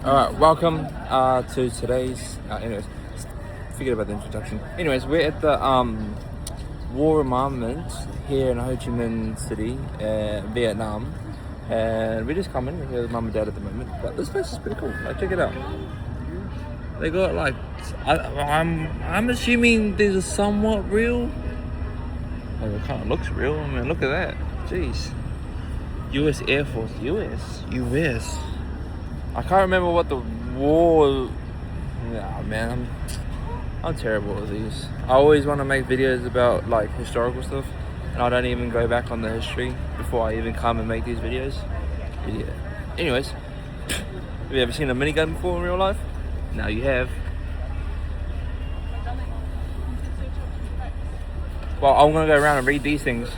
Alright, welcome to today's. Anyways, forget about the introduction. Anyways, we're at the War Remembrance here in Ho Chi Minh City, Vietnam. And we're just coming. We're here with mum and dad at the moment. But this place is pretty cool. Like, check it out. They got like. I'm assuming these are somewhat real. Like, it kind of looks real. I mean, look at that. Jeez. US Air Force. US. I can't remember what the war. Yeah, man, I'm terrible at these. I always want to make videos about like historical stuff, and I don't even go back on the history before I even come and make these videos. Idiot. Anyways, have you ever seen a minigun before in real life? Now you have. Well, I'm gonna go around and read these things.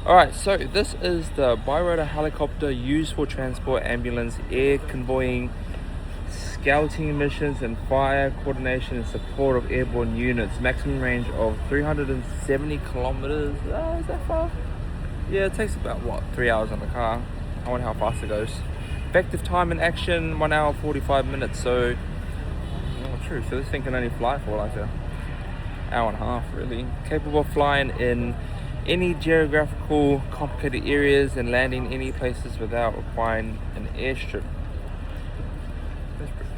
Alright, so this is the birotor helicopter used for transport, ambulance, air convoying, scouting missions, and fire coordination and support of airborne units. Maximum range of 370 kilometers. Is that far? Yeah, it takes about, 3 hours on the car. I wonder how fast it goes. Effective time in action, 1 hour 45 minutes. So, true. So this thing can only fly for like an hour and a half, really. Capable of flying in any geographical complicated areas and landing any places without requiring an airstrip.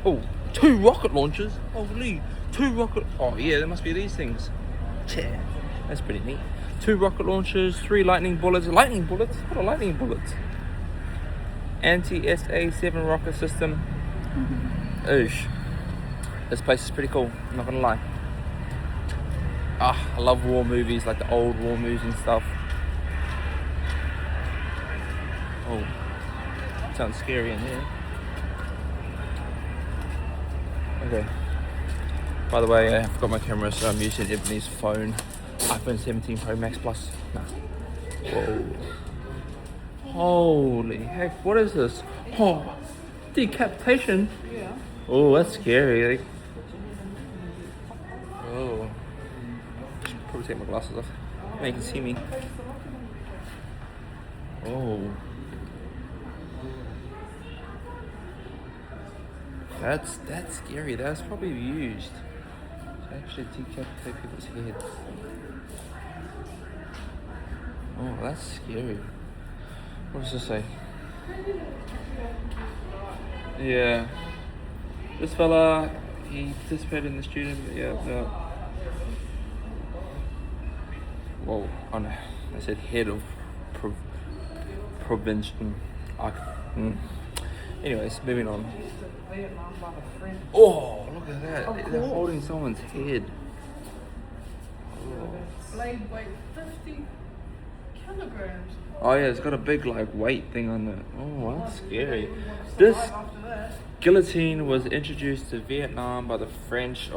Oh, 2 rocket launchers. Holy, 2 rocket. Oh yeah, there must be these things. Yeah, that's pretty neat. 2 rocket launchers, 3 lightning bullets. Lightning bullets? What are lightning bullets? Anti-SA-7 rocket system. Oosh. This place is pretty cool. I'm not gonna lie. I love war movies, like the old war movies and stuff. Oh, sounds scary in here. Okay. By the way, I forgot my camera, so I'm using Ebony's phone. iPhone 17 Pro Max Plus. Nah. Whoa. Holy heck, what is this? Oh, decapitation. Yeah. Oh, that's scary. Like, oh. Probably take my glasses off. Now you can see me. Oh. That's scary. That's probably used to actually decapitate people's heads. Oh, that's scary. What does this say? Yeah. This fella, he participated in the student, yeah. Whoa, oh no, I said head of prevention. Anyways, moving on. Oh, look at that. They're holding someone's head. Blade weight 50 kilograms. Oh yeah, it's got a big like weight thing on it. Oh, that's scary. This guillotine was introduced to Vietnam by the French,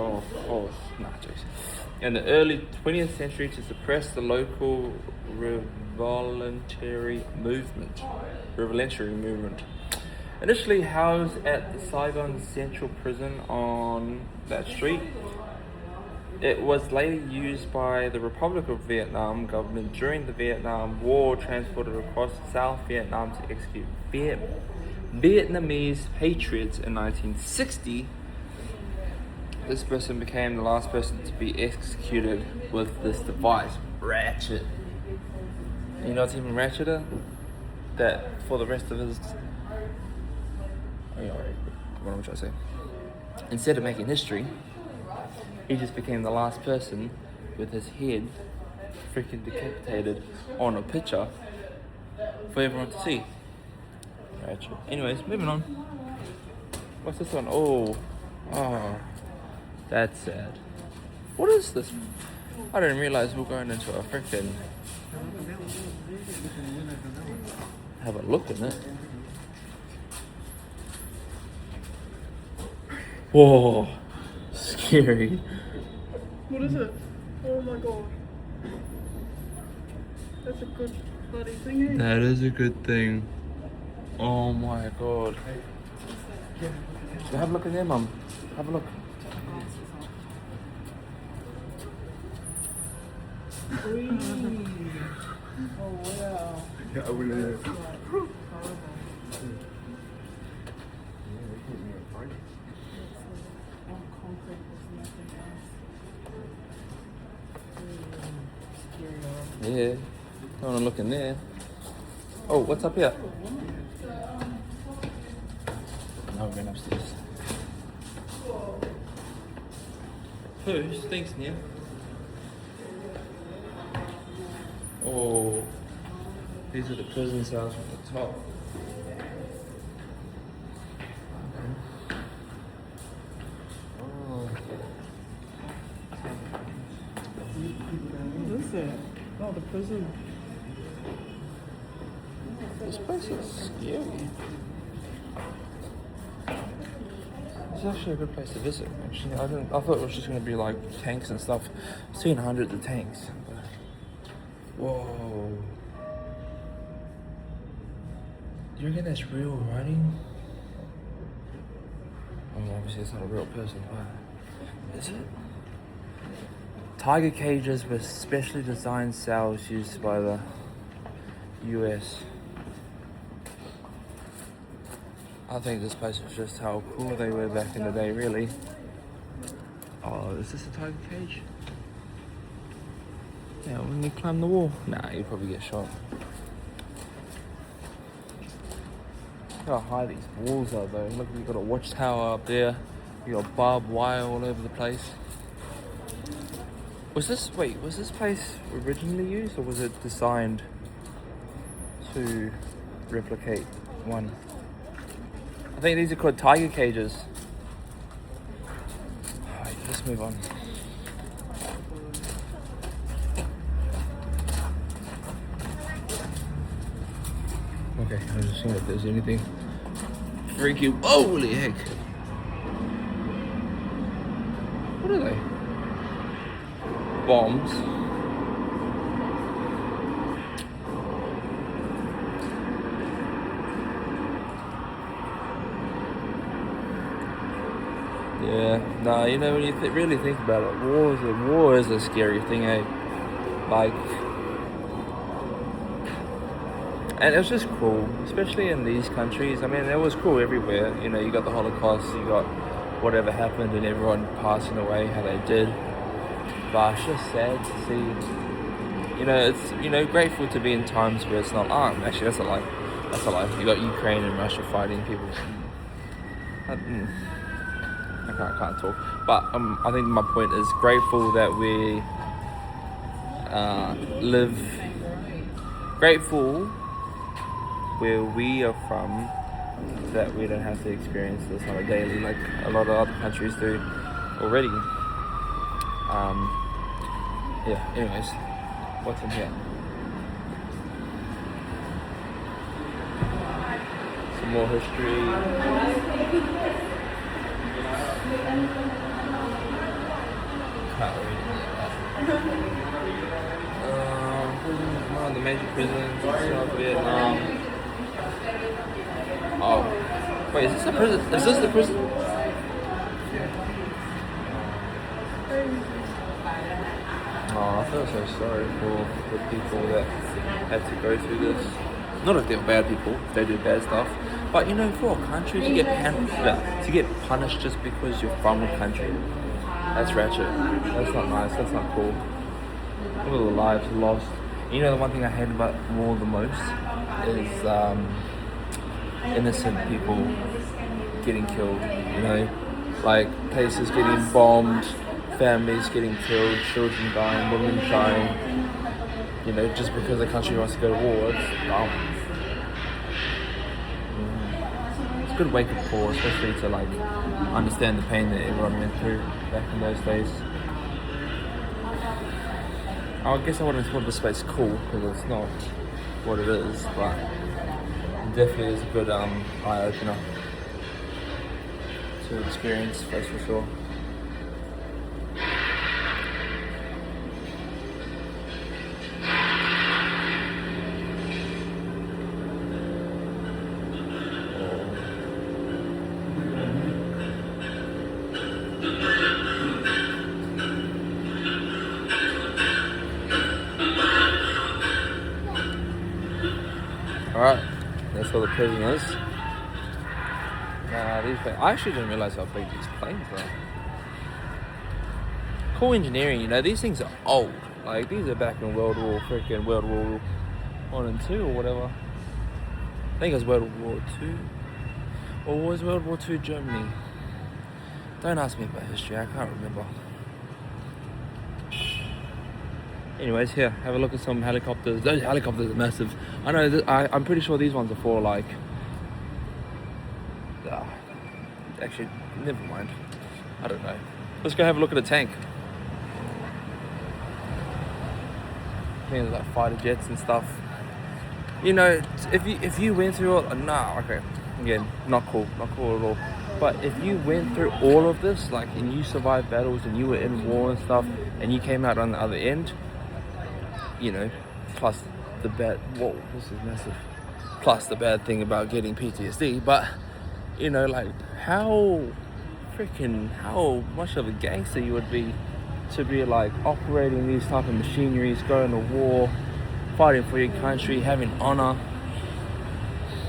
in the early 20th century to suppress the local revolutionary movement. Initially housed at the Saigon Central Prison on that street, it was later used by the Republic of Vietnam government during the Vietnam War, transported across South Vietnam to execute Vietnamese patriots in 1960. This person became the last person to be executed with this device, ratchet. You know what's even ratcheter? That for the rest of his... what am I trying to say? Instead of making history, he just became the last person with his head freaking decapitated on a picture for everyone to see. Ratchet. Anyways, moving on. What's this one? Oh, that's sad. What is this? I didn't realize we're going into a freaking... have a look in it. Whoa, scary. What is it? Oh my god. That's a good bloody thing, eh? That is a good thing. Oh my god. So have a look in there, Mum. Have a look. Oh wow. Yeah, I will. think there's nothing else. Yeah. Don't want to look in there. Oh, what's up here? No, we're going upstairs. Who stinks in here? Oh, these are the prison cells from the top. Oh. What is it? Oh, the prison. This place is scary. It's actually a good place to visit. Actually, I thought it was just going to be like tanks and stuff. I've seen hundreds of tanks. But... Whoa! Do you reckon that's real writing? Oh, obviously it's not a real person, but is it? Tiger cages with specially designed cells used by the US. I think this place is just how cool they were back in the day, really. Oh, is this a tiger cage? Yeah, when you climb the wall? Nah, you'd probably get shot. Look how high these walls are though. Look, you've got a watchtower up there. You got barbed wire all over the place. Was this place originally used or was it designed to replicate one? I think these are called tiger cages. Alright, let's move on. Okay, I'm just seeing if there's anything freaky. Holy heck! What are they? Bombs. Yeah, no, you know, when you really think about it, war is a scary thing, eh? Like, and it was just cool, especially in these countries. I mean, it was cool everywhere. You know, you got the Holocaust, you got whatever happened and everyone passing away how they did. But it's just sad to see, you know, it's, you know, grateful to be in times where it's not armed. Actually, that's a lie. That's a lie. You got Ukraine and Russia fighting people. I can't talk. But I think my point is grateful that we live, grateful where we are from, that we don't have to experience this on a daily like a lot of other countries do already. Yeah, anyways, what's in here? Some more history. Can't read it. One of the major prisons in South Vietnam. Oh, wait, is this the prison? Is this the prison? Oh, I feel so sorry for the people that had to go through this. Not if they're bad people, if they do bad stuff. But you know, for a country to get punished just because you're from a country, that's ratchet. That's not nice. That's not cool. All the lives lost. You know, the one thing I hate about war the most is innocent people getting killed. You know, like places getting bombed, families getting killed, children dying, women dying. You know, just because the country wants to go to war. It's dumb. It's a good wake-up call, especially to like understand the pain that everyone went through back in those days. I guess I wouldn't call this place cool because it's not what it is, but it definitely is a good eye-opener to experience, that's for sure. Alright, that's where the prison is. I actually didn't realize how big these planes are. cool engineering. You know, these things are old. Like these are back in World War One and Two or whatever. I think it was World War Two, or was World War Two Germany? Don't ask me about history. I can't remember. Anyways, here, have a look at some helicopters. Those helicopters are massive. I know. I'm pretty sure these ones are for like. Actually, never mind. I don't know. Let's go have a look at a tank. I think there's like fighter jets and stuff. You know, if you went through all, okay, again, not cool at all. But if you went through all of this, like, and you survived battles and you were in war and stuff, and you came out on the other end, you know, plus the bad. Whoa, this is massive. Plus the bad thing about getting PTSD, but you know, like how much of a gangster you would be to be like operating these type of machineries, going to war, fighting for your country, having honor,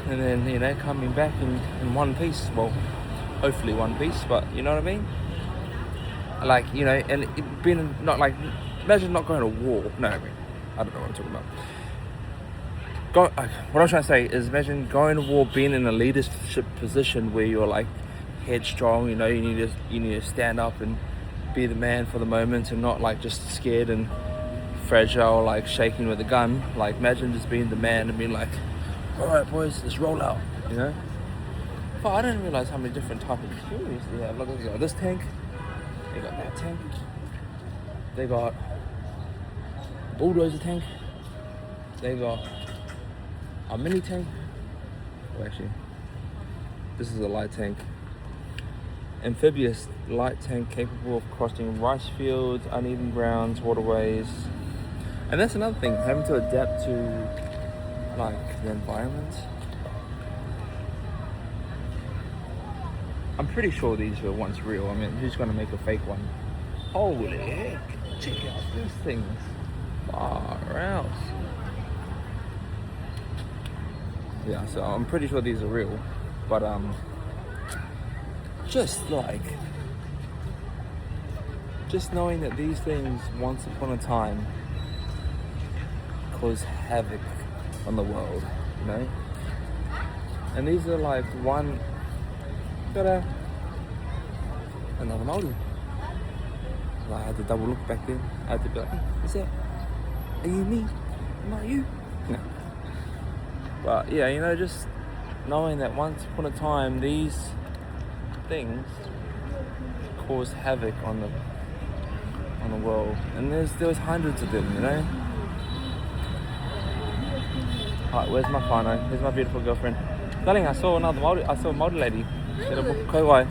and then, you know, coming back in one piece. Well, hopefully one piece, but you know what I mean? Like, you know, and it being not like, imagine not going to war. No, I don't know what I'm talking about. What I'm trying to say is, imagine going to war, being in a leadership position where you're like headstrong. You know, you need to stand up and be the man for the moment, and not like just scared and fragile, like shaking with a gun. Like, imagine just being the man and being like, all right, boys, let's roll out. You know. But I didn't realize how many different types of machineries they have. Look, they got this tank. They got that tank. They got a bulldozer tank. They got a mini tank. Oh, actually, this is a light tank. Amphibious light tank capable of crossing rice fields, uneven grounds, waterways. And that's another thing, having to adapt to like the environment. I'm pretty sure these were once real. I mean, who's gonna make a fake one? Holy heck, check out these things. Far out. Yeah, so I'm pretty sure these are real. But just knowing that these things once upon a time caused havoc on the world, you know? And these are like one, another Maori. I had to double look back then. I had to be like, hey, is that, are you me? Am I you? No. But yeah, you know, just knowing that once upon a time these things caused havoc on the world, and there was hundreds of them, you know. Alright, where's my whānau? Here's my beautiful girlfriend. Darling, I saw a Māori lady. She had a book, Kauai.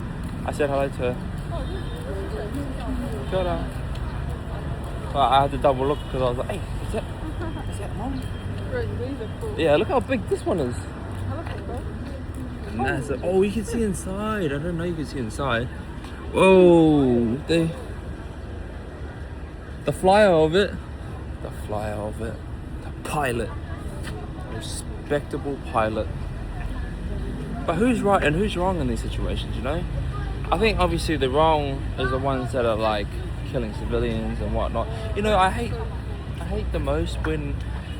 I said hello to her. Kia ora. Well, I had to double look because I was like, hey, is that Māori? These are cool. Yeah, look how big this one is. Massive. Oh, you can see inside. I didn't know you could see inside. Whoa, the flyer of it, the pilot, respectable pilot. But who's right and who's wrong in these situations, you know? I think obviously the wrong is the ones that are like killing civilians and whatnot. You know, I hate the most when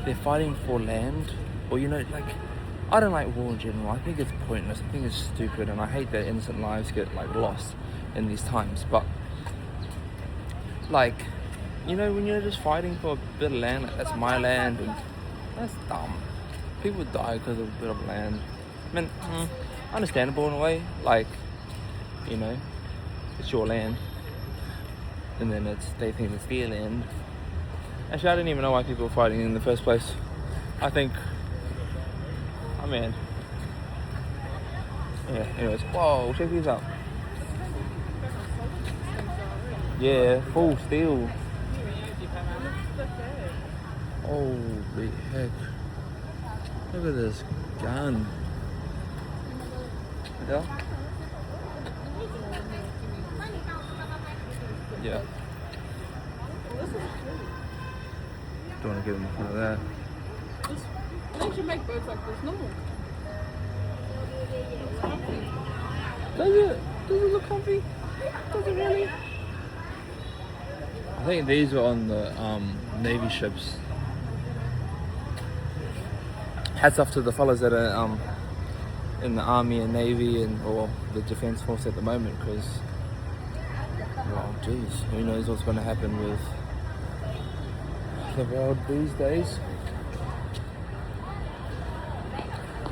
they're fighting for land, or, you know, like, I don't like war in general. I think it's pointless. I think it's stupid, and I hate that innocent lives get like lost in these times. But like, you know, when you're just fighting for a bit of land, like, that's my land, and that's dumb. People die because of a bit of land. I mean, understandable in a way. Like, you know, it's your land, and then they think it's their land. Actually, I didn't even know why people were fighting in the first place. I mean, yeah, anyways. Whoa, check these out. Yeah, full steel. Holy heck. Look at this gun. Yeah? Yeah. Don't want to get in front of that. They should make boats like this, no? Does it? Does it look comfy? Does it really? I think these were on the Navy ships. Hats off to the fellas that are in the Army and Navy or the Defence Force at the moment, because, well, geez, who knows what's going to happen with the world these days.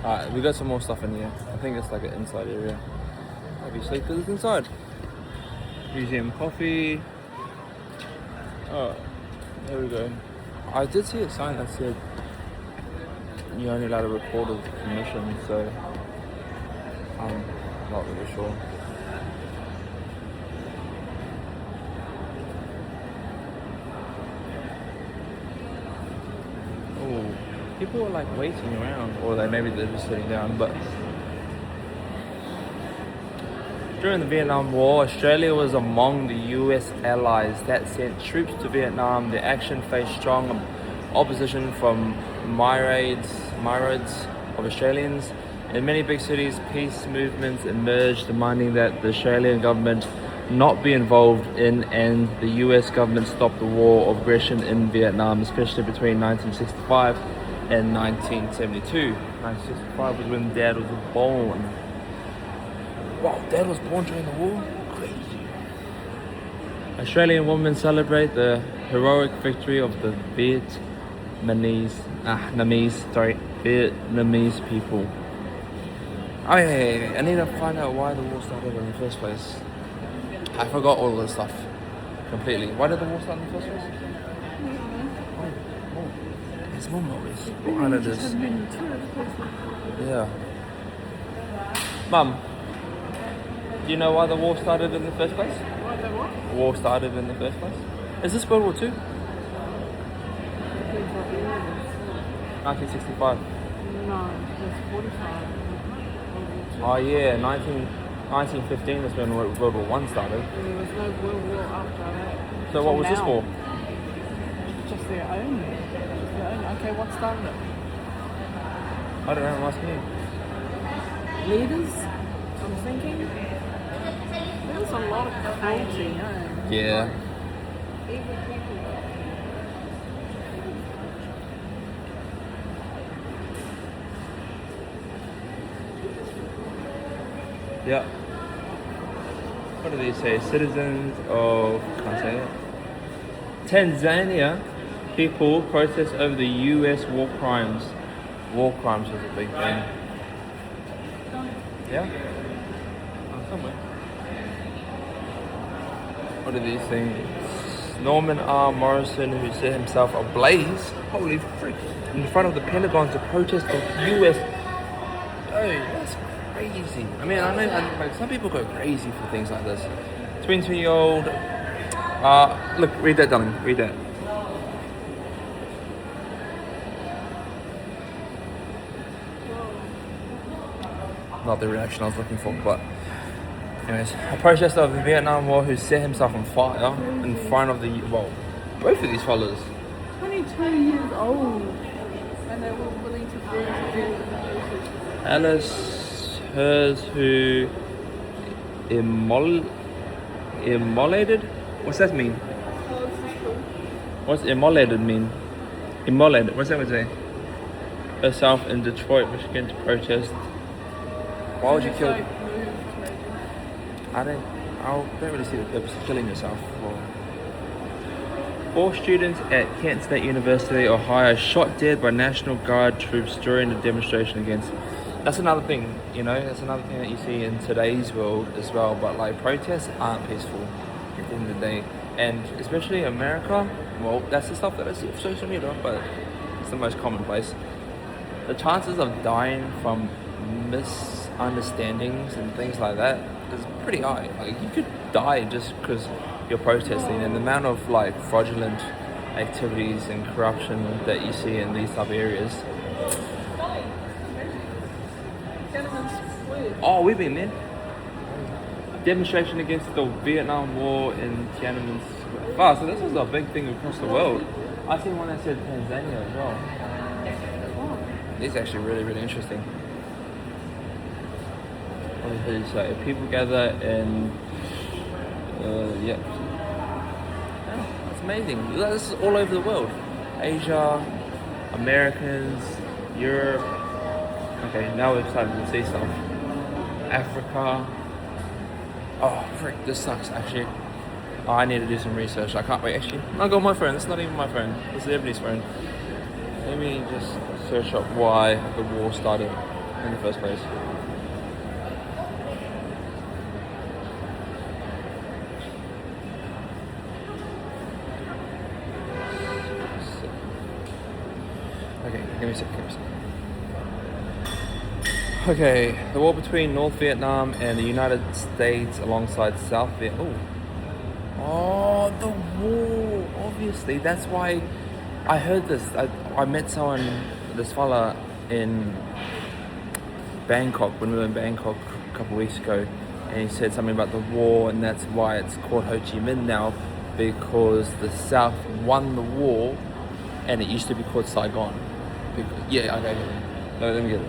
Alright, we got some more stuff in here. I think it's like an inside area, obviously, because it's inside. Museum coffee. Oh, there we go. I did see a sign that said you're only allowed to record with permission, so I'm not really sure. Oh, people are like waiting around, or maybe they're just sitting down, but during the Vietnam War, Australia was among the US allies that sent troops to Vietnam. The action faced strong opposition from myriads of Australians. In many big cities, peace movements emerged demanding that the Australian government not be involved in and the US government stop the war of aggression in Vietnam, especially between 1965 and 1972. 1965 was when Dad was born. Wow, Dad was born during the war? Crazy. Australian women celebrate the heroic victory of the Vietnamese people. Oh yeah, I need to find out why the war started in the first place. I forgot all this stuff completely. Why did the war start in the first place? Oh, there's more movies behind this. Yeah. Mum, do you know why the war started in the first place? Why the what? War started in the first place? Is this World War II? 1965. No, it's 45. Oh yeah, 1915 is when World War I started. There was no World War after that. So what was this for? Just their own. Okay, what started it? I don't know, I'm asking you. Leaders? I'm thinking. There was a lot of cruelty, Yeah. Evil people. Yeah. What do they say? Citizens of, can't say it. Tanzania people protest over the US war crimes. War crimes was a big thing. Yeah? Somewhere. What are these things? Norman R. Morrison, who set himself ablaze, holy frick, in front of the Pentagon to protest the US. Oh, that's crazy. I mean, I know like some people go crazy for things like this. 20-year-old. Look, read that, darling. Read that. Not the reaction I was looking for, but anyways, a protester of the Vietnam War who set himself on fire in front of the, well, both of these fellas. 22 years old, and they were willing to burn to death. Alice Hers, who immolated? What's that mean? What's immolated mean? Immolated, what's that would say? Herself in Detroit, Michigan to protest. Why would you kill? I don't really see the purpose of killing yourself. Four students at Kent State University, Ohio, shot dead by National Guard troops during a demonstration against. That's another thing, you know. That's another thing that you see in today's world as well. But like protests aren't peaceful at the end of the day, and especially America. Well, that's the stuff that I see on social media, but it's the most commonplace. The chances of dying from misunderstandings and things like that is pretty high. Like you could die just because you're protesting, and the amount of like fraudulent activities and corruption that you see in these type of areas. Oh, we've been there. Demonstration against the Vietnam War in Tiananmen Square. Wow, so this was a big thing across the world. I seen one that said Tanzania as well. It's actually really, really interesting. What did it say? People gather in, yeah. Oh, that's amazing. This is all over the world. Asia, Americans, Europe. Okay, now we're starting to see stuff. Africa. Oh, frick, this sucks actually. Oh, I need to do some research. I can't wait. Actually, I got my phone. It's not even my phone. It's Ebony's phone. Let me just search up why the war started in the first place. Okay, give me a second. Okay, the war between North Vietnam and the United States alongside South Vietnam. Oh, the war! Obviously, that's why I heard this. I met this fella in Bangkok when we were in Bangkok a couple of weeks ago, and he said something about the war, and that's why it's called Ho Chi Minh now, because the South won the war, and it used to be called Saigon. Yeah, okay. No, let me get it.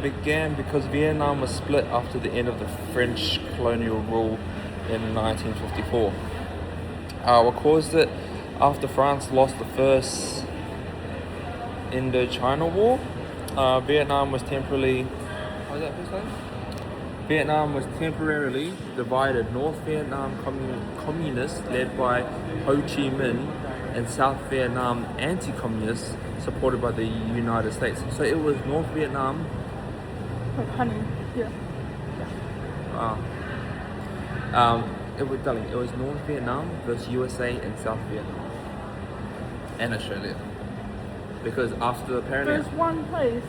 Began because Vietnam was split after the end of the French colonial rule in 1954. What caused it? After France lost the first Indochina War, Vietnam was temporarily divided. North Vietnam communists led by Ho Chi Minh and South Vietnam anti-communists supported by the United States. So it was North Vietnam. Like honey, yeah. It was North Vietnam versus USA and South Vietnam and Australia. Because after apparently There's one place.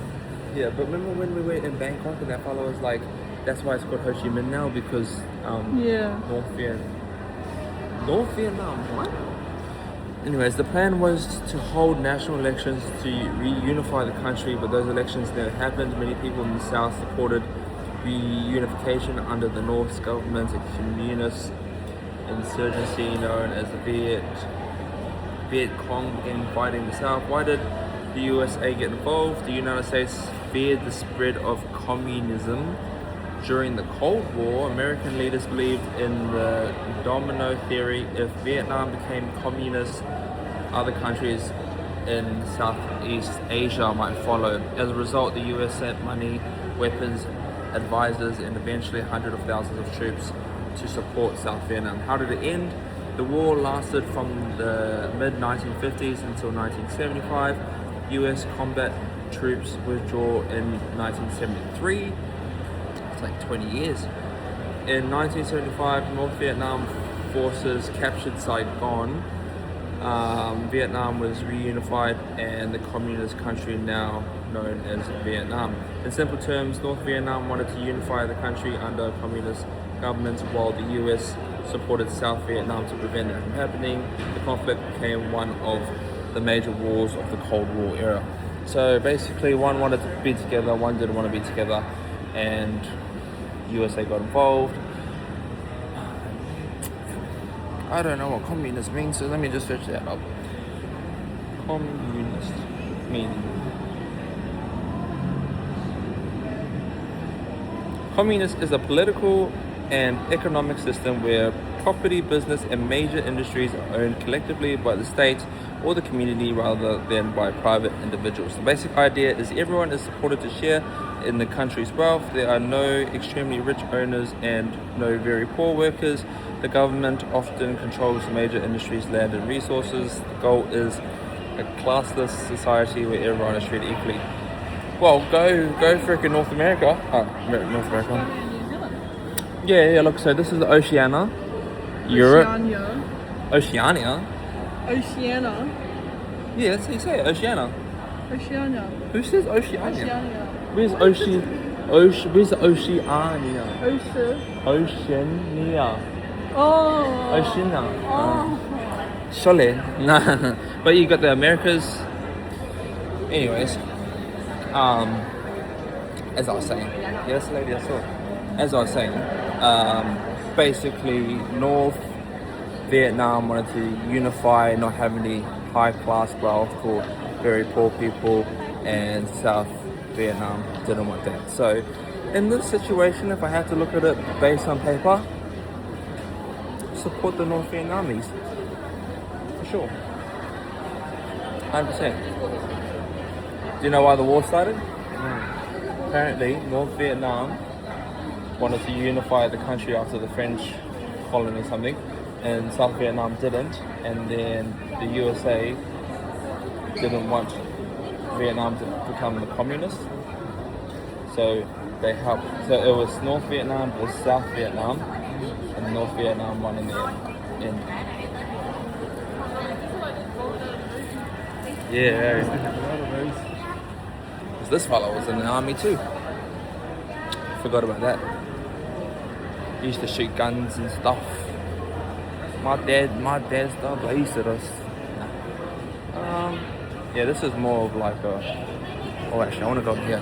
yeah, but remember when we were in Bangkok and that fellow was like, that's why it's called Ho Chi Minh now because Yeah. North Vietnam, what? Anyways, the plan was to hold national elections to reunify the country, but those elections never happened. Many people in the South supported reunification under the North's government. A communist insurgency known as the Viet Cong began fighting the South. Why did the USA get involved? The United States feared the spread of communism. During the Cold War, American leaders believed in the domino theory. If Vietnam became communist, other countries in Southeast Asia might follow. As a result, the US sent money, weapons, advisors, and eventually hundreds of thousands of troops to support South Vietnam. How did it end? The war lasted from the mid-1950s until 1975. US combat troops withdrew in 1973. It's like 20 years. In 1975, North Vietnam forces captured Saigon. Vietnam was reunified and the communist country now known as Vietnam. In simple terms, North Vietnam wanted to unify the country under a communist government while the US supported South Vietnam to prevent it from happening. The conflict became one of the major wars of the Cold War era. So basically one wanted to be together, one didn't want to be together, and USA got involved. I don't know what communist means, so let me just search that up. Communist meaning. Communist is a political and economic system where property, business, and major industries are owned collectively by the state or the community rather than by private individuals. The basic idea is everyone is supported to share in the country's wealth. There are no extremely rich owners and no very poor workers. The government often controls the major industries, land, and resources. The goal is a classless society where everyone is treated equally. Well, go frickin' North America. North America. New Zealand. Yeah, look, so this is the Oceania. Europe. Oceania. Oceania? Yeah, that's how you say it, Oceania. Oceania. Who says Oceania? Oceania. Where's where's the Oceania? Oceania. Oh. Oceania. Oh. Surely. Nah. But you got the Americas. Anyways. As I was saying. Yes, lady, I saw. As I was saying, basically North Vietnam wanted to unify, not have any high class wealth for very poor people, and South Vietnam didn't want that. So in this situation, if I had to look at it based on paper, support the North Vietnamese. For sure. 100%. Do you know why the war started? Apparently, North Vietnam wanted to unify the country after the French colony or something, and South Vietnam didn't, and then the USA didn't want Vietnam to become the communist, so they helped. So it was North Vietnam versus South Vietnam, and North Vietnam won in the end. Yeah. This fellow was in the army too. Forgot about that. He used to shoot guns and stuff. My dad's done, but he used to just. Yeah, this is more of like a. Oh, actually, I want to go here.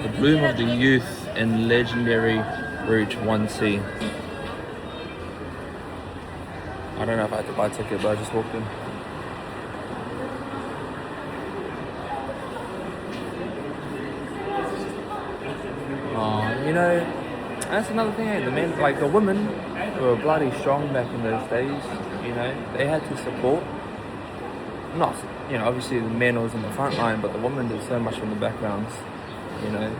The Bloom of the Youth in Legendary Route 1C. I don't know if I had to buy a ticket, but I just walked in. You know, that's another thing, the men, like the women were bloody strong back in those days, you know, they had to support, not, you know, obviously the men was in the front line, but the women did so much from the backgrounds, you know,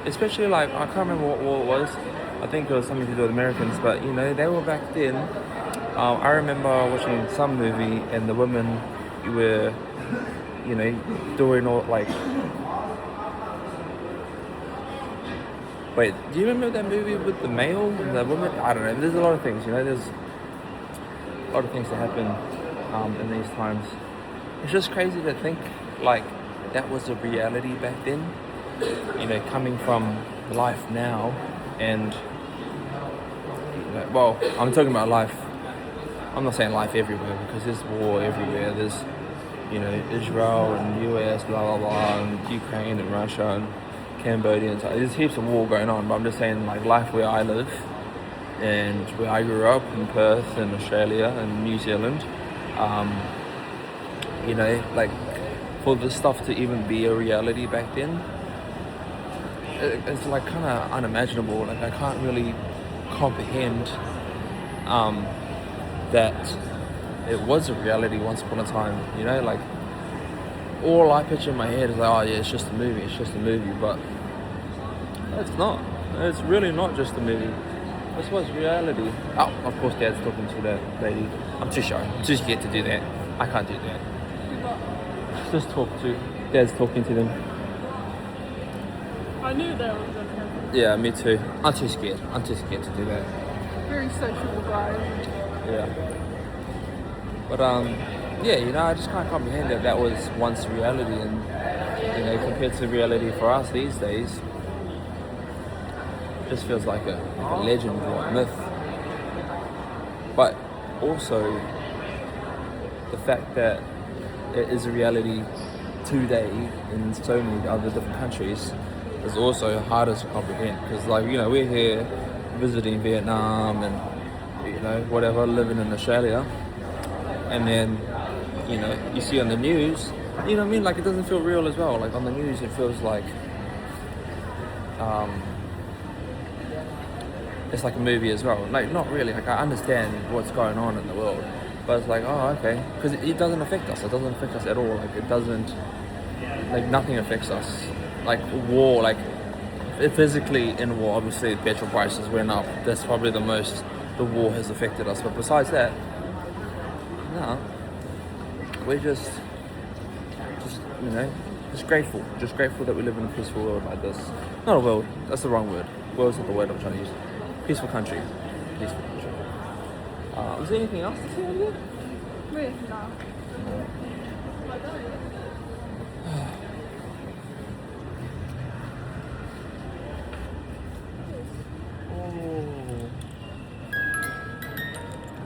especially like, I can't remember what war it was, I think it was something to do with Americans, but you know, they were back then, I remember watching some movie and the women were, you know, doing all, like, wait, do you remember that movie with the male and the woman? I don't know. There's a lot of things, you know. There's a lot of things that happen in these times. It's just crazy to think like that was a reality back then. You know, coming from life now, and you know, well, I'm talking about life. I'm not saying life everywhere because there's war everywhere. There's, you know, Israel and US, blah blah blah, and Ukraine and Russia and Cambodia, and so there's heaps of war going on, but I'm just saying like life where I live and where I grew up in Perth in Australia and New Zealand, you know, like for this stuff to even be a reality back then, it's like kind of unimaginable. Like I can't really comprehend that it was a reality once upon a time, you know, like all I picture in my head is like, oh yeah, it's just a movie, but it's not. It's really not just a movie. This was reality. Oh, of course Dad's talking to that lady. I'm too shy. I'm too scared to do that. I can't do that. Just talk to. Dad's talking to them. I knew that was going to happen. Yeah, me too. I'm too scared to do that. Very sociable guy. Yeah. But yeah, you know, I just can't comprehend that was once reality, and you know, compared to reality for us these days, it just feels like a legend or a myth. But also the fact that it is a reality today in so many other different countries is also harder to comprehend, because like, you know, we're here visiting Vietnam and, you know, whatever, living in Australia, and then, you know, you see on the news, you know what I mean, like it doesn't feel real as well. Like on the news it feels like it's like a movie as well. Like not really, like I understand what's going on in the world, but it's like, oh okay, because it doesn't affect us. It doesn't affect us at all. Like it doesn't, like nothing affects us. Like war, like physically in war, obviously petrol prices went up. That's probably the most the war has affected us. But besides that, no, we're just you know, just grateful that we live in a peaceful world like this. Not a world, that's the wrong word. World's not the word I'm trying to use. Peaceful country. Was there anything else to say on there? Wait, no.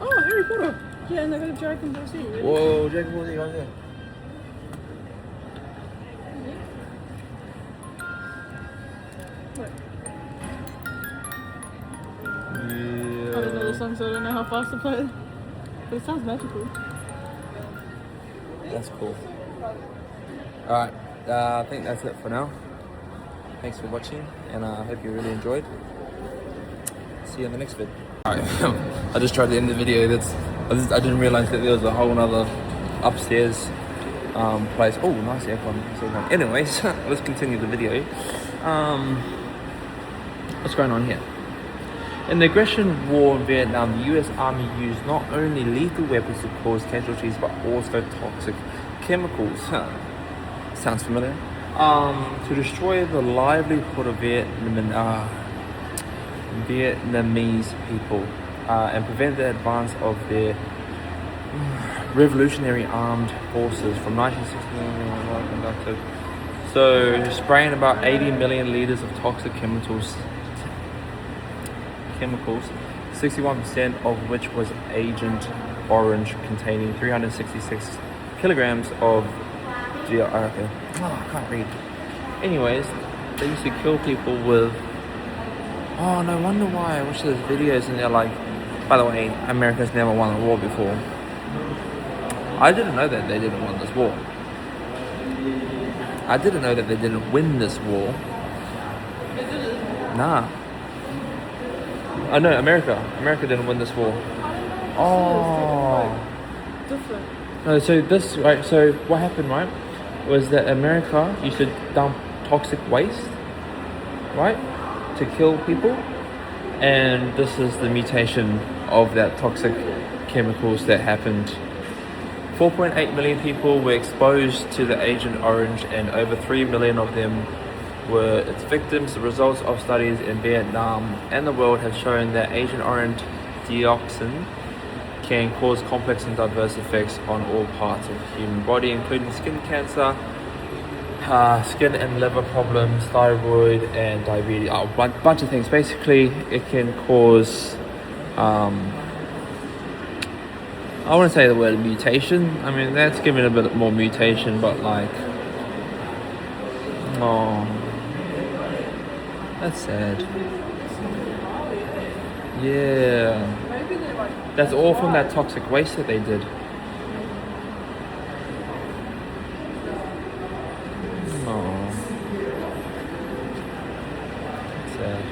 Oh, Harry Potter. Yeah, and they got a Dragon Ball Z. Really? Whoa, Dragon Ball Z right there. I don't know the song, so I don't know how fast to play it. But it sounds magical. That's cool. Alright, I think that's it for now. Thanks for watching, and I hope you really enjoyed. see you in the next vid. Alright, I just tried to end the video. I didn't realize that there was a whole nother upstairs place. Oh, nice aircon. Anyways, let's continue the video. What's going on here? In the aggression war in Vietnam, the US Army used not only lethal weapons to cause casualties, but also toxic chemicals. Sounds familiar? To destroy the livelihood of Vietnamese people and prevent the advance of their revolutionary armed forces from 1969 conducted. So spraying about 80 million liters of toxic chemicals, 61% of which was Agent Orange, containing 366 kilograms of okay. Oh, I can't read. Anyways, they used to kill people with. Oh, no wonder why. I watch those videos and they're like, by the way, America's never won a war before. I didn't know that they didn't win this war. I didn't know that they didn't win this war. Nah. I know America didn't win this war. Oh. Different. No, so this, right, so what happened, right, was that America used to dump toxic waste, right, to kill people, and this is the mutation of that toxic chemicals that happened. 4.8 million people were exposed to the Agent Orange, and over 3 million of them were its victims. The results of studies in Vietnam and the world have shown that Agent Orange dioxin can cause complex and diverse effects on all parts of the human body, including skin cancer, skin and liver problems, thyroid and diabetes, a bunch of things. Basically, it can cause, I want to say the word mutation. I mean, that's giving a bit more mutation, but like, oh, that's sad. Yeah. That's all from that toxic waste that they did. Oh. Sad.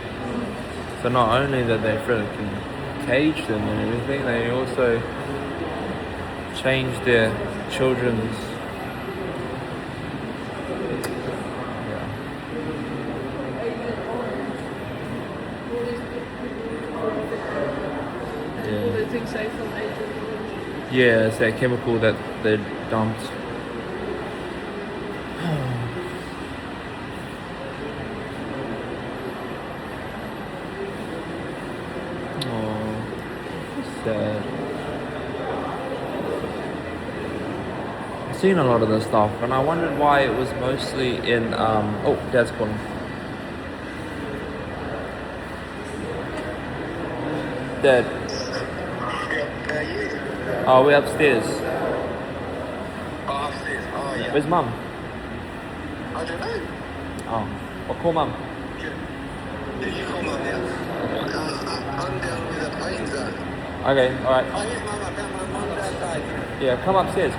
So not only that they freaking caged them and everything, they also changed their children's. Yeah, it's that chemical that they dumped. Oh, sad. I've seen a lot of this stuff, and I wondered why it was mostly in. Oh, Dad's calling. Dad. Oh, we're upstairs. Oh, upstairs. Oh, yeah. Where's Mum? I don't know. Oh, I'll call Mum. Did you call Mum, yeah? I'm down with the planes, Okay, alright. Oh, yes, Mum, I found my mum's outside. Yeah, come upstairs,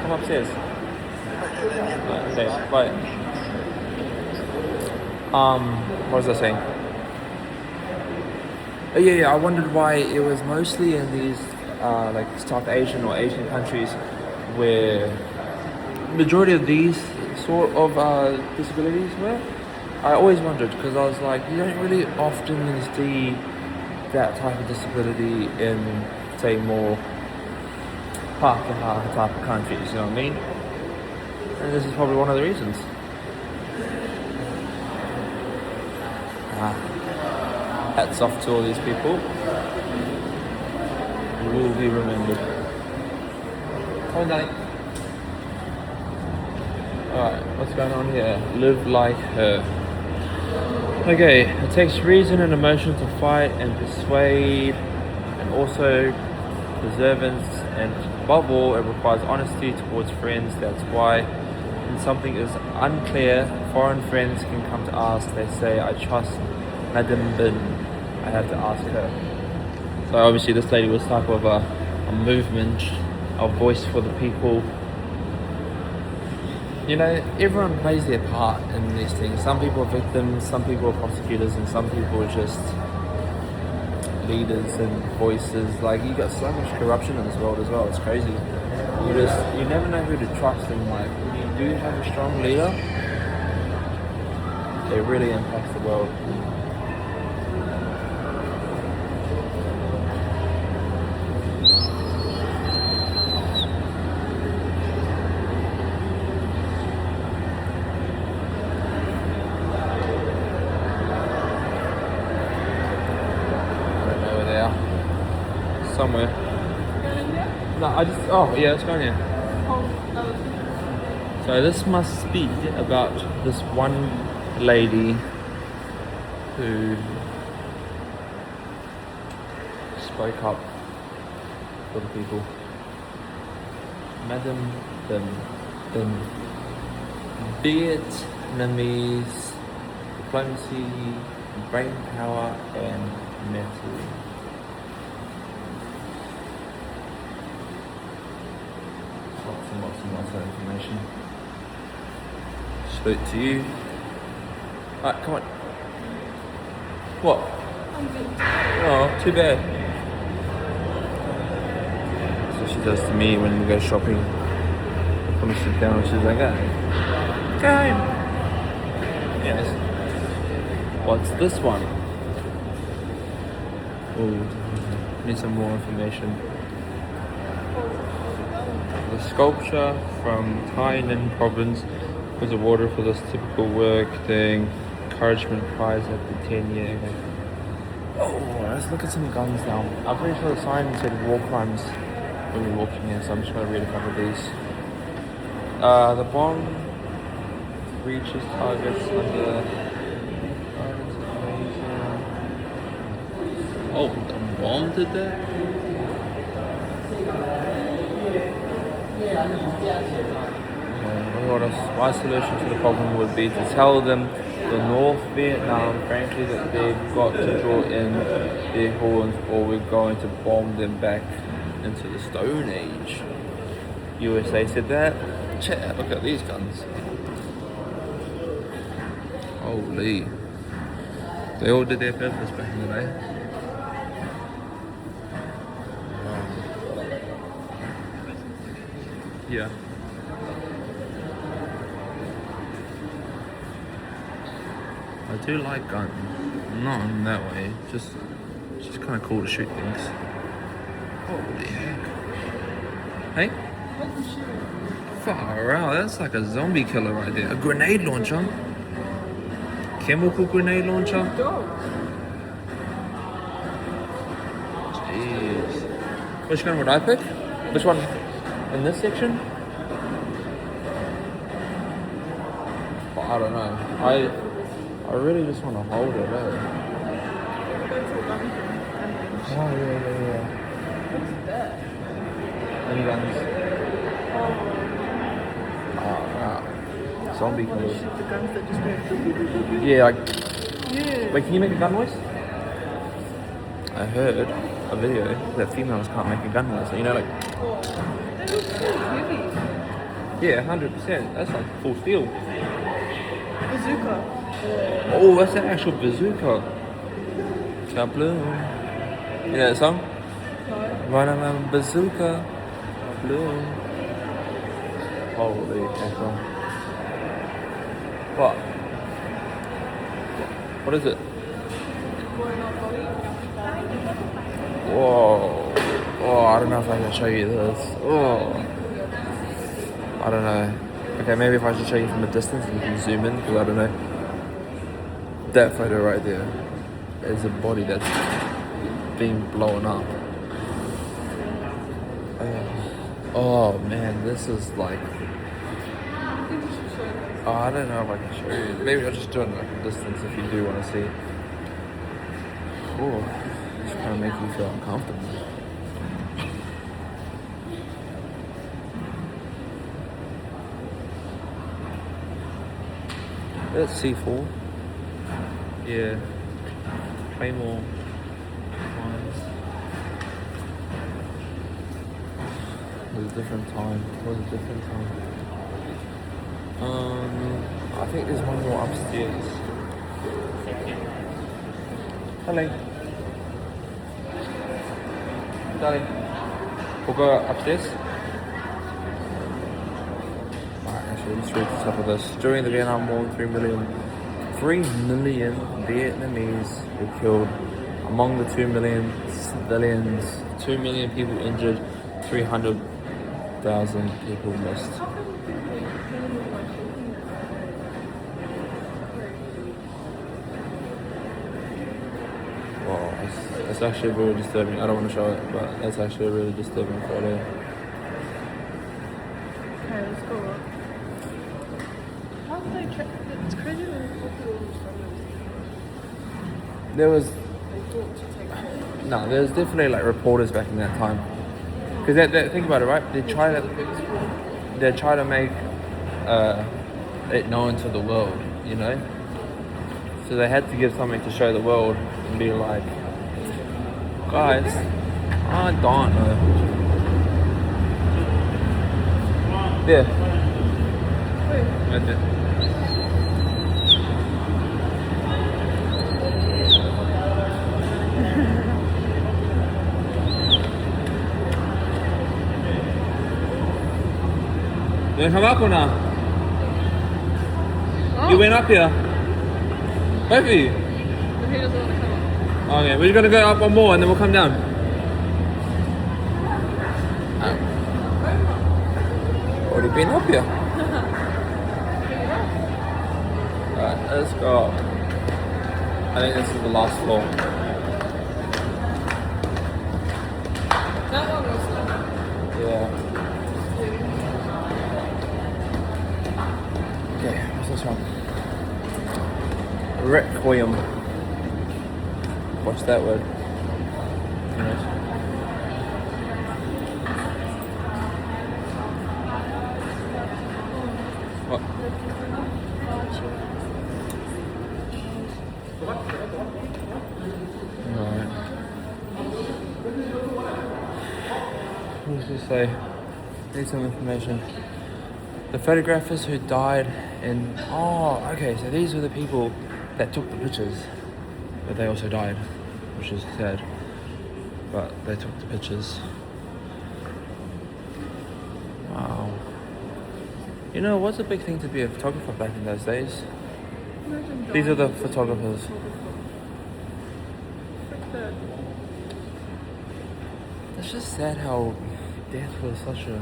Okay, bye. What was I saying? Oh, yeah, I wondered why it was mostly in these like South Asian or Asian countries where majority of these sort of disabilities were. I always wondered, because I was like, you don't really often see that type of disability in, say, more Pākehā type of countries, you know what I mean? And this is probably one of the reasons. Hats off to all these people. You will be remembered. Oh, night. Alright, what's going on here? Live like her. Okay, it takes reason and emotion to fight and persuade, and also perseverance, and above all, it requires honesty towards friends. That's why when something is unclear, foreign friends can come to us. They say, I trust Madam Bin, I have to ask her. So obviously this lady was type of a movement, a voice for the people. You know, everyone plays their part in these things. Some people are victims, some people are prosecutors, and some people are just leaders and voices. Like you got so much corruption in this world as well. It's crazy. You never know who to trust, and like when you do have a strong leader, it really impacts the world. Somewhere. No, yeah, it's going here. So this must be about this one lady who spoke up for the people. Madam the Vietnamese diplomacy, brain power and mental. Lots of information. Salute to you. Alright, come on. What? Oh, too bad. So she does to me when we go shopping. When we sit down, she's like, go home. Yes. What's this one? Oh, need some more information. The sculpture from Tainan province was awarded for this typical work thing. Encouragement prize at the 10-year. Oh, let's look at some guns now. I'm pretty sure the sign said war crimes when we were walking here, so I'm just going to read a couple of these. The bomb reaches targets under. Oh, the bomb did that? My solution to the problem would be to tell them the North Vietnam, frankly, that they've got to draw in their horns or we're going to bomb them back into the Stone Age. USA said that. Check, look at these guns. Holy. They all did their purpose back in the day. Yeah. I do like guns. Not in that way. Just kind of cool to shoot things. Holy heck. Hey? Far out. That's like a zombie killer right there. A grenade launcher. Chemical grenade launcher. Jeez. Which gun would I pick? Which one? In this section? Well, I don't know. I really just want to hold it, eh? Oh, yeah. What's that? Any guns? Oh, wow. Zombie killers. Shoot the guns that just go. Yeah, like. Yeah. Wait, can you make a gun noise? I heard a video that females can't make a gun noise. So, you know, like. They look so heavy. Yeah, 100%. That's like full steel. Bazooka. Oh, that's an actual bazooka. Kaboom. You know that song? No. Run around bazooka. Kaboom. Holy heck. What? What is it? Whoa. Oh, I don't know if I can show you this. Oh. I don't know. Okay, maybe if I should show you from a distance and you can zoom in, because I don't know. That photo right there is a body that's being blown up. Oh man, this is like. Oh, I don't know if I can show you. Maybe I'll just do it from a distance if you do want to see. Oh, it's kind of making you feel uncomfortable. That's C4. Yeah. Claymore ones. It was a different time. I think there's one more upstairs. Hello. Darling, we'll go upstairs. Alright, actually, let's read the top of this. During the Vietnam War, 3 million Vietnamese were killed. Among the 2 million civilians, 2 million people injured, 300,000 people missed. Wow, it's actually very disturbing. I don't want to show it, but that's actually a really disturbing photo. Okay, let's go up. How did they check? It's crazy when you look at all these photos. There was They thought to take photos. no, there's definitely like reporters back in that time. Because think about it, right? They try to make it known to the world, you know. So they had to give something to show the world and be like, guys, I don't know. There. Wait, Right there. You wanna come up or not? You went up here. Both of you. but he doesn't want to come up. Okay, we're just gonna go up one more and then we'll come down. Already been up here. Alright, let's go up. I think this is the last floor. That one was like, Yeah. Okay, what's this one? Requiem. What's that word? Anyways. What? Alright. What does this say? Need some information. The photographers who died in... Oh, okay, so these were the people that took the pictures. But they also died, which is sad. But they took the pictures. Wow. You know, it was a big thing to be a photographer back in those days. imagine These are the dying. photographers. Like that. It's just sad how death was such a...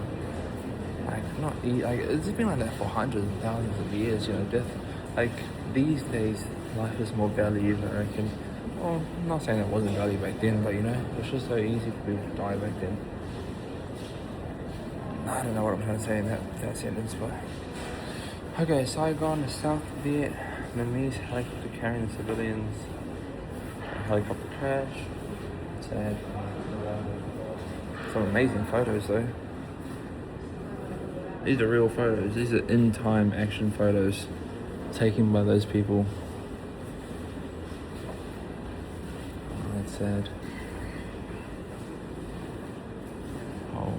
it's been like that for hundreds and thousands of years, you know, death. Like, these days, life is more valued, I reckon. Well, I'm not saying it wasn't valued back then, but you know, it's just so easy for people to die back then. I don't know what I'm trying to say in that sentence, but... Okay, Saigon, the South Vietnamese helicopter carrying the civilians. A helicopter crash. Sad. Some amazing photos though. These are real photos. These are in-time action photos taken by those people. Oh, that's sad. Oh.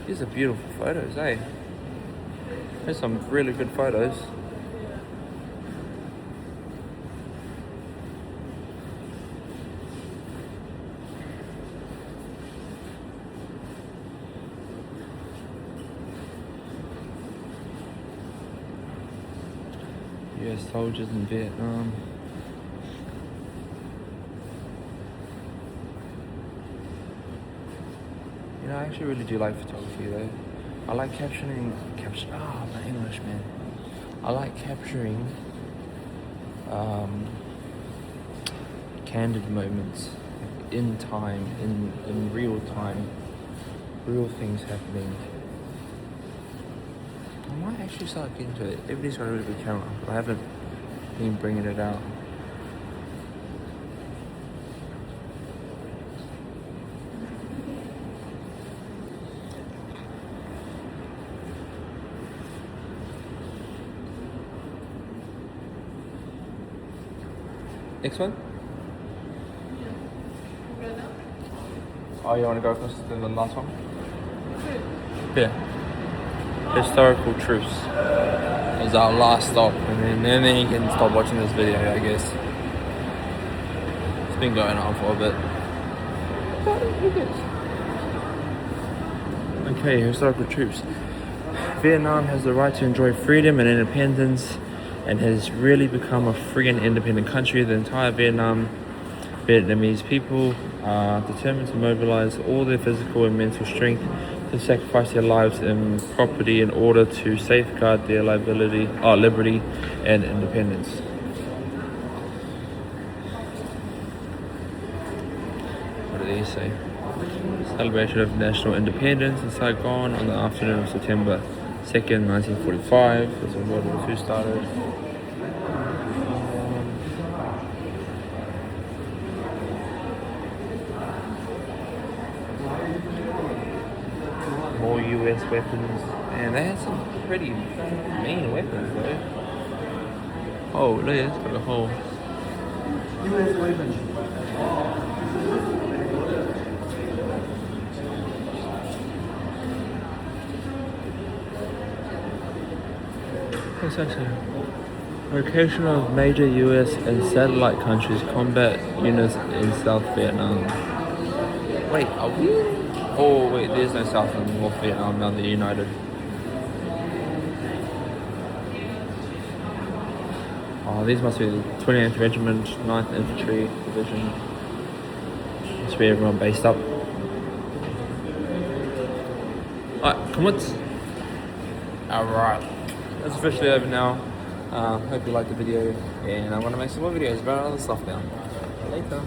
These are beautiful photos, eh? There's some really good photos. US soldiers in Vietnam. You know, I actually really do like photography though. I like my English, man. I like capturing candid moments in time, in real time, real things happening. I might actually start getting into it. Everybody's got a really good camera, but I haven't been bringing it out. Next one? Oh, you want to go across to the last one? Yeah. Historical truths. is our last stop, and then you can stop watching this video, I guess. It's been going on for a bit. Okay, historical truths. Vietnam has the right to enjoy freedom and independence and has really become a free and independent country. The entire Vietnamese people are determined to mobilize all their physical and mental strength to sacrifice their lives and property in order to safeguard their liberty and independence. What do these say? Celebration of national independence in Saigon on the afternoon of September 2nd, 1945. That's when World War II started. More US weapons, and they had some pretty mean weapons though. Oh, look, it's got a hole. US weapons. What's that say? Location of major US and satellite countries combat units in South Vietnam. Wait, are we? Oh wait, there's no South and North Vietnam now, they're united. Oh, these must be the 28th Regiment, 9th Infantry Division. Must be everyone based up. Alright, come on. Alright, that's officially over now. Hope you liked the video, and I'm going to make some more videos about other stuff now. Later.